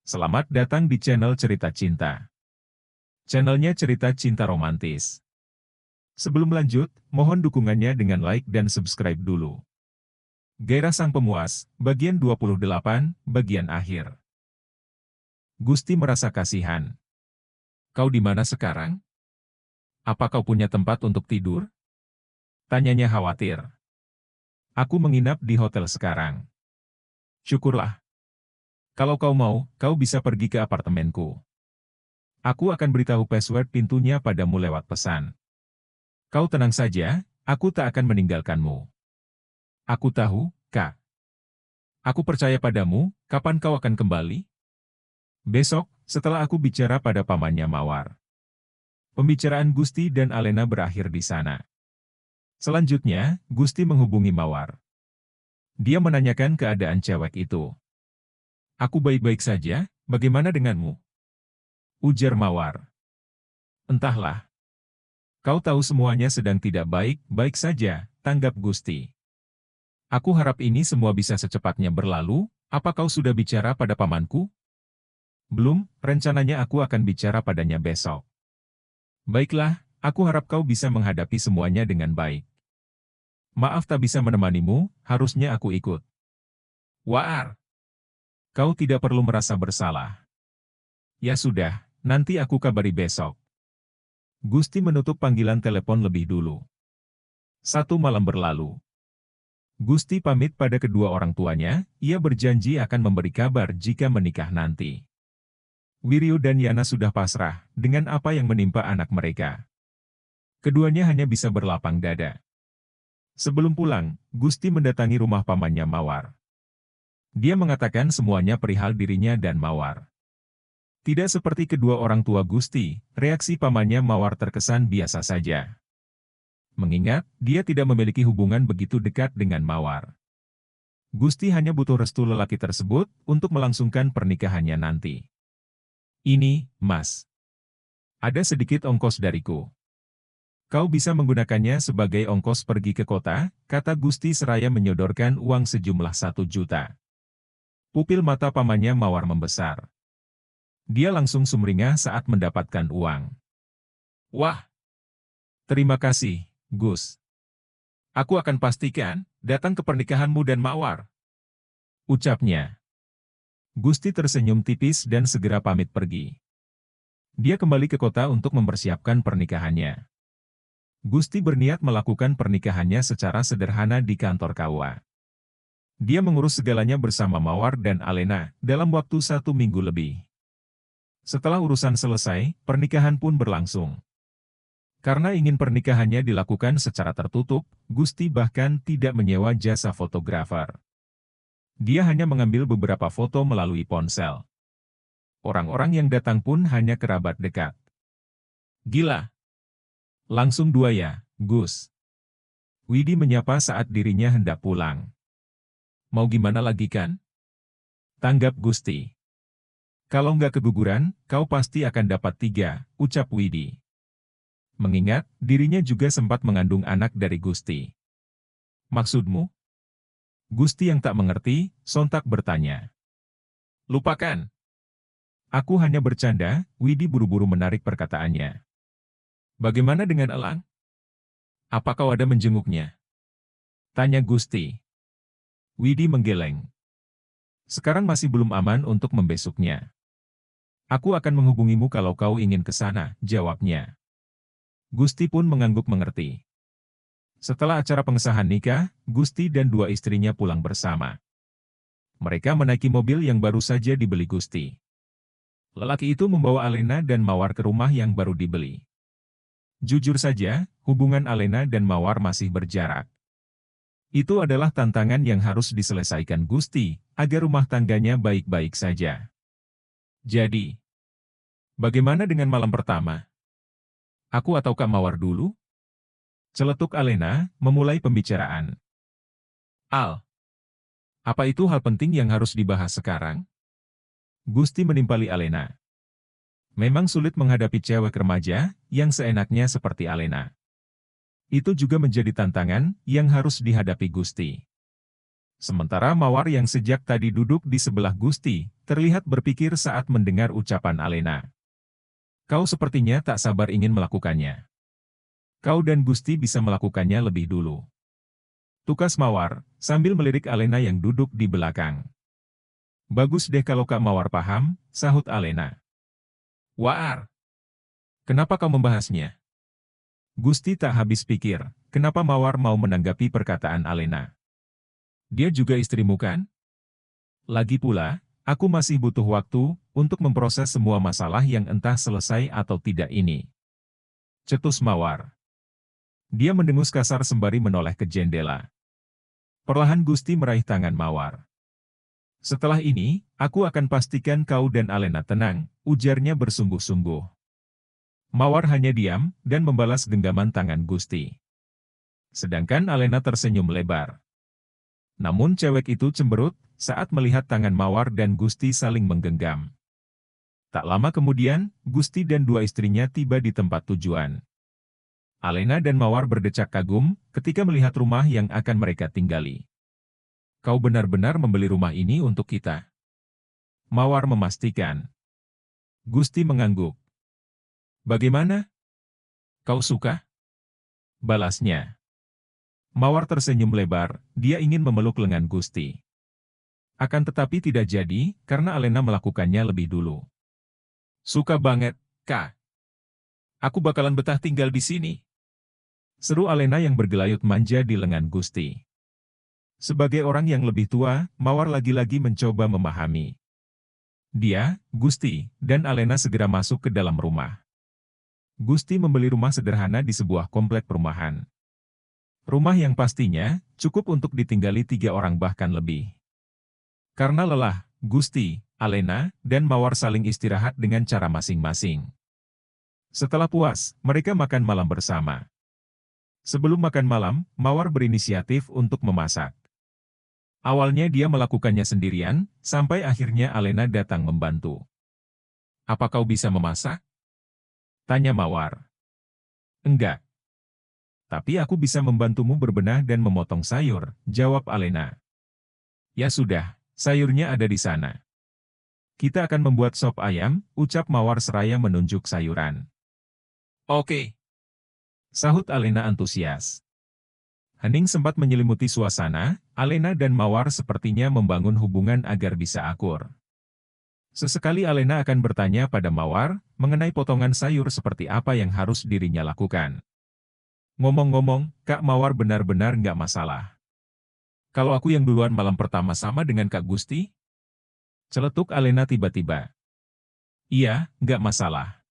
Selamat datang di channel Cerita Cinta. Channelnya cerita cinta romantis. Sebelum lanjut, mohon dukungannya dengan like dan subscribe dulu. Gairah Sang Pemuas, bagian 28, bagian akhir. Gusti merasa kasihan. Kau di mana sekarang? Apa kau punya tempat untuk tidur? Tanyanya khawatir. Aku menginap di hotel sekarang. Syukurlah. Kalau kau mau, kau bisa pergi ke apartemenku. Aku akan beritahu password pintunya padamu lewat pesan. Kau tenang saja, aku tak akan meninggalkanmu. Aku tahu, Kak. Aku percaya padamu, kapan kau akan kembali? Besok, setelah aku bicara pada pamannya Mawar. Pembicaraan Gusti dan Alena berakhir di sana. Selanjutnya, Gusti menghubungi Mawar. Dia menanyakan keadaan cewek itu. Aku baik-baik saja, bagaimana denganmu? Ujar Mawar. Entahlah. Kau tahu semuanya sedang tidak baik-baik saja, tanggap Gusti. Aku harap ini semua bisa secepatnya berlalu. Apa kau sudah bicara pada pamanku? Belum, rencananya aku akan bicara padanya besok. Baiklah, aku harap kau bisa menghadapi semuanya dengan baik. Maaf tak bisa menemanimu, harusnya aku ikut. Waar. Kau tidak perlu merasa bersalah. Ya sudah, nanti aku kabari besok. Gusti menutup panggilan telepon lebih dulu. 1 malam berlalu. Gusti pamit pada kedua orang tuanya, ia berjanji akan memberi kabar jika menikah nanti. Wiryu dan Yana sudah pasrah dengan apa yang menimpa anak mereka. Keduanya hanya bisa berlapang dada. Sebelum pulang, Gusti mendatangi rumah pamannya Mawar. Dia mengatakan semuanya perihal dirinya dan Mawar. Tidak seperti kedua orang tua Gusti, reaksi pamannya Mawar terkesan biasa saja. Mengingat, dia tidak memiliki hubungan begitu dekat dengan Mawar. Gusti hanya butuh restu lelaki tersebut untuk melangsungkan pernikahannya nanti. Ini, Mas. Ada sedikit ongkos dariku. Kau bisa menggunakannya sebagai ongkos pergi ke kota, kata Gusti seraya menyodorkan uang sejumlah 1 juta. Pupil mata pamannya Mawar membesar. Dia langsung sumringah saat mendapatkan uang. Wah! Terima kasih, Gus. Aku akan pastikan datang ke pernikahanmu dan Mawar. Ucapnya. Gusti tersenyum tipis dan segera pamit pergi. Dia kembali ke kota untuk mempersiapkan pernikahannya. Gusti berniat melakukan pernikahannya secara sederhana di kantor KUA. Dia mengurus segalanya bersama Mawar dan Alena dalam waktu 1 minggu lebih. Setelah urusan selesai, pernikahan pun berlangsung. Karena ingin pernikahannya dilakukan secara tertutup, Gusti bahkan tidak menyewa jasa fotografer. Dia hanya mengambil beberapa foto melalui ponsel. Orang-orang yang datang pun hanya kerabat dekat. Gila! Langsung 2 ya, Gus. Widi menyapa saat dirinya hendak pulang. Mau gimana lagi kan? Tanggap Gusti. Kalau nggak keguguran, kau pasti akan dapat 3, ucap Widi. Mengingat, dirinya juga sempat mengandung anak dari Gusti. Maksudmu? Gusti yang tak mengerti, sontak bertanya. Lupakan. Aku hanya bercanda, Widi buru-buru menarik perkataannya. Bagaimana dengan Elang? Apa kau ada menjenguknya? Tanya Gusti. Widi menggeleng. Sekarang masih belum aman untuk membesuknya. Aku akan menghubungimu kalau kau ingin ke sana, jawabnya. Gusti pun mengangguk mengerti. Setelah acara pengesahan nikah, Gusti dan 2 istrinya pulang bersama. Mereka menaiki mobil yang baru saja dibeli Gusti. Lelaki itu membawa Alena dan Mawar ke rumah yang baru dibeli. Jujur saja, hubungan Alena dan Mawar masih berjarak. Itu adalah tantangan yang harus diselesaikan Gusti, agar rumah tangganya baik-baik saja. Jadi, bagaimana dengan malam pertama? Aku atau Kak Mawar dulu? Celetuk Alena, memulai pembicaraan. Al, apa itu hal penting yang harus dibahas sekarang? Gusti menimpali Alena. Memang sulit menghadapi cewek remaja yang seenaknya seperti Alena. Itu juga menjadi tantangan yang harus dihadapi Gusti. Sementara Mawar yang sejak tadi duduk di sebelah Gusti, terlihat berpikir saat mendengar ucapan Alena. Kau sepertinya tak sabar ingin melakukannya. Kau dan Gusti bisa melakukannya lebih dulu. Tukas Mawar, sambil melirik Alena yang duduk di belakang. Bagus deh kalau Kak Mawar paham, sahut Alena. Waar, kenapa kau membahasnya? Gusti tak habis pikir, kenapa Mawar mau menanggapi perkataan Alena. Dia juga istrimu kan? Lagi pula, aku masih butuh waktu untuk memproses semua masalah yang entah selesai atau tidak ini. Cetus Mawar. Dia mendengus kasar sembari menoleh ke jendela. Perlahan Gusti meraih tangan Mawar. Setelah ini, aku akan pastikan kau dan Alena tenang, ujarnya bersungguh-sungguh. Mawar hanya diam dan membalas genggaman tangan Gusti. Sedangkan Alena tersenyum lebar. Namun cewek itu cemberut saat melihat tangan Mawar dan Gusti saling menggenggam. Tak lama kemudian, Gusti dan dua istrinya tiba di tempat tujuan. Alena dan Mawar berdecak kagum ketika melihat rumah yang akan mereka tinggali. Kau benar-benar membeli rumah ini untuk kita? Mawar memastikan. Gusti mengangguk. Bagaimana? Kau suka? Balasnya. Mawar tersenyum lebar, dia ingin memeluk lengan Gusti. Akan tetapi tidak jadi, karena Alena melakukannya lebih dulu. Suka banget, Kak. Aku bakalan betah tinggal di sini. Seru Alena yang bergelayut manja di lengan Gusti. Sebagai orang yang lebih tua, Mawar lagi-lagi mencoba memahami. Dia, Gusti, dan Alena segera masuk ke dalam rumah. Gusti membeli rumah sederhana di sebuah komplek perumahan. Rumah yang pastinya cukup untuk ditinggali 3 orang bahkan lebih. Karena lelah, Gusti, Alena, dan Mawar saling istirahat dengan cara masing-masing. Setelah puas, mereka makan malam bersama. Sebelum makan malam, Mawar berinisiatif untuk memasak. Awalnya dia melakukannya sendirian, sampai akhirnya Alena datang membantu. Apa kau bisa memasak? Tanya Mawar. Enggak. Tapi aku bisa membantumu berbenah dan memotong sayur, jawab Alena. Ya sudah, sayurnya ada di sana. Kita akan membuat sop ayam, ucap Mawar seraya menunjuk sayuran. Oke. Sahut Alena antusias. Hening sempat menyelimuti suasana, Alena dan Mawar sepertinya membangun hubungan agar bisa akur. Sesekali Alena akan bertanya pada Mawar, mengenai potongan sayur seperti apa yang harus dirinya lakukan. Ngomong-ngomong, Kak Mawar benar-benar nggak masalah. Kalau aku yang duluan malam pertama sama dengan Kak Gusti? Celetuk Alena tiba-tiba. Iya, nggak masalah.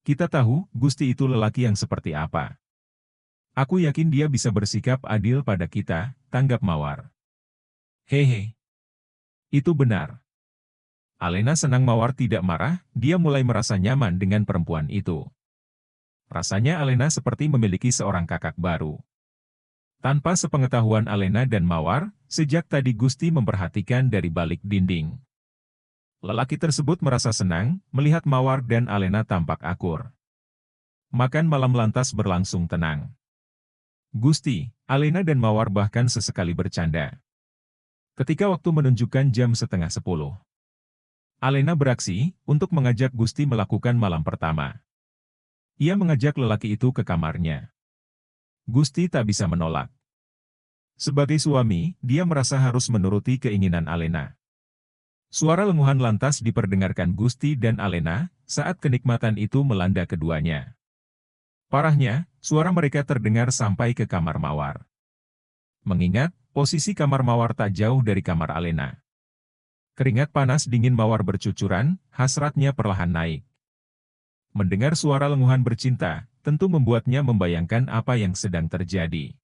Kita tahu, Gusti itu lelaki yang seperti apa. Aku yakin dia bisa bersikap adil pada kita, tanggap Mawar. Hehe. Itu benar. Alena senang Mawar tidak marah, dia mulai merasa nyaman dengan perempuan itu. Rasanya Alena seperti memiliki seorang kakak baru. Tanpa sepengetahuan Alena dan Mawar, sejak tadi Gusti memperhatikan dari balik dinding. Lelaki tersebut merasa senang melihat Mawar dan Alena tampak akur. Makan malam lantas berlangsung tenang. Gusti, Alena dan Mawar bahkan sesekali bercanda. Ketika waktu menunjukkan jam 9:30. Alena beraksi untuk mengajak Gusti melakukan malam pertama. Ia mengajak lelaki itu ke kamarnya. Gusti tak bisa menolak. Sebagai suami, dia merasa harus menuruti keinginan Alena. Suara lenguhan lantas diperdengarkan Gusti dan Alena saat kenikmatan itu melanda keduanya. Parahnya, suara mereka terdengar sampai ke kamar Mawar. Mengingat, posisi kamar Mawar tak jauh dari kamar Alena. Keringat panas dingin Mawar bercucuran, hasratnya perlahan naik. Mendengar suara lenguhan bercinta, tentu membuatnya membayangkan apa yang sedang terjadi.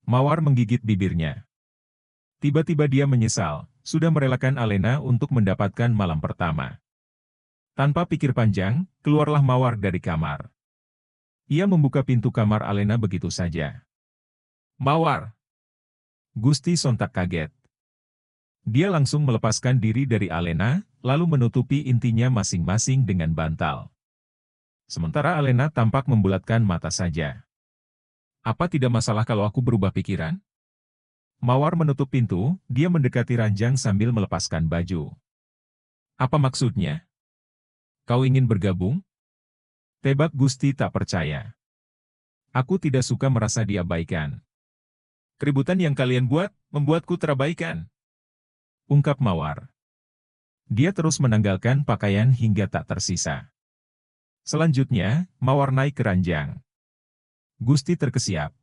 Mawar menggigit bibirnya. Tiba-tiba dia menyesal, sudah merelakan Alena untuk mendapatkan malam pertama. Tanpa pikir panjang, keluarlah Mawar dari kamar. Ia membuka pintu kamar Alena begitu saja. Mawar! Gusti sontak kaget. Dia langsung melepaskan diri dari Alena, lalu menutupi intinya masing-masing dengan bantal. Sementara Alena tampak membulatkan mata saja. Apa tidak masalah kalau aku berubah pikiran? Mawar menutup pintu, dia mendekati ranjang sambil melepaskan baju. Apa maksudnya? Kau ingin bergabung? Tebak Gusti tak percaya. Aku tidak suka merasa diabaikan. Keributan yang kalian buat, membuatku terabaikan. Ungkap Mawar. Dia terus menanggalkan pakaian hingga tak tersisa. Selanjutnya, Mawar naik ke ranjang. Gusti terkesiap.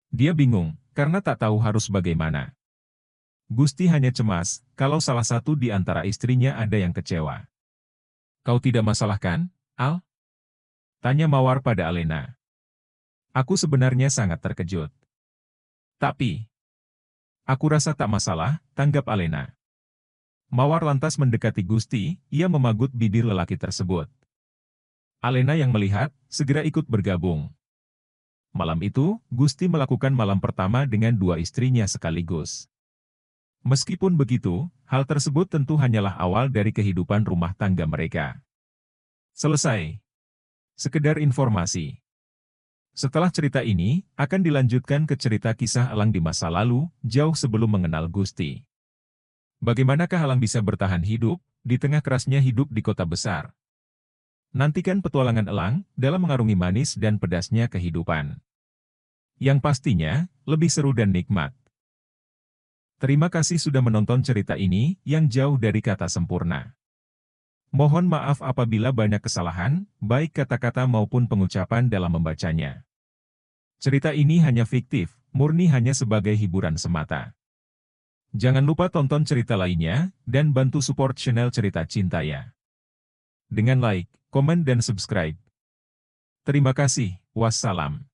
Dia bingung, karena tak tahu harus bagaimana. Gusti hanya cemas, kalau salah satu di antara istrinya ada yang kecewa. Kau tidak masalah kan, Al? Tanya Mawar pada Alena. Aku sebenarnya sangat terkejut. Tapi, aku rasa tak masalah, tanggap Alena. Mawar lantas mendekati Gusti, ia memagut bibir lelaki tersebut. Alena yang melihat, segera ikut bergabung. Malam itu, Gusti melakukan malam pertama dengan dua istrinya sekaligus. Meskipun begitu, hal tersebut tentu hanyalah awal dari kehidupan rumah tangga mereka. Selesai. Sekedar informasi. Setelah cerita ini, akan dilanjutkan ke cerita kisah elang di masa lalu, jauh sebelum mengenal Gusti. Bagaimanakah elang bisa bertahan hidup, di tengah kerasnya hidup di kota besar? Nantikan petualangan elang, dalam mengarungi manis dan pedasnya kehidupan. Yang pastinya, lebih seru dan nikmat. Terima kasih sudah menonton cerita ini, yang jauh dari kata sempurna. Mohon maaf apabila banyak kesalahan, baik kata-kata maupun pengucapan dalam membacanya. Cerita ini hanya fiktif, murni hanya sebagai hiburan semata. Jangan lupa tonton cerita lainnya, dan bantu support channel Cerita Cinta ya. Dengan like, komen dan subscribe. Terima kasih, wassalam.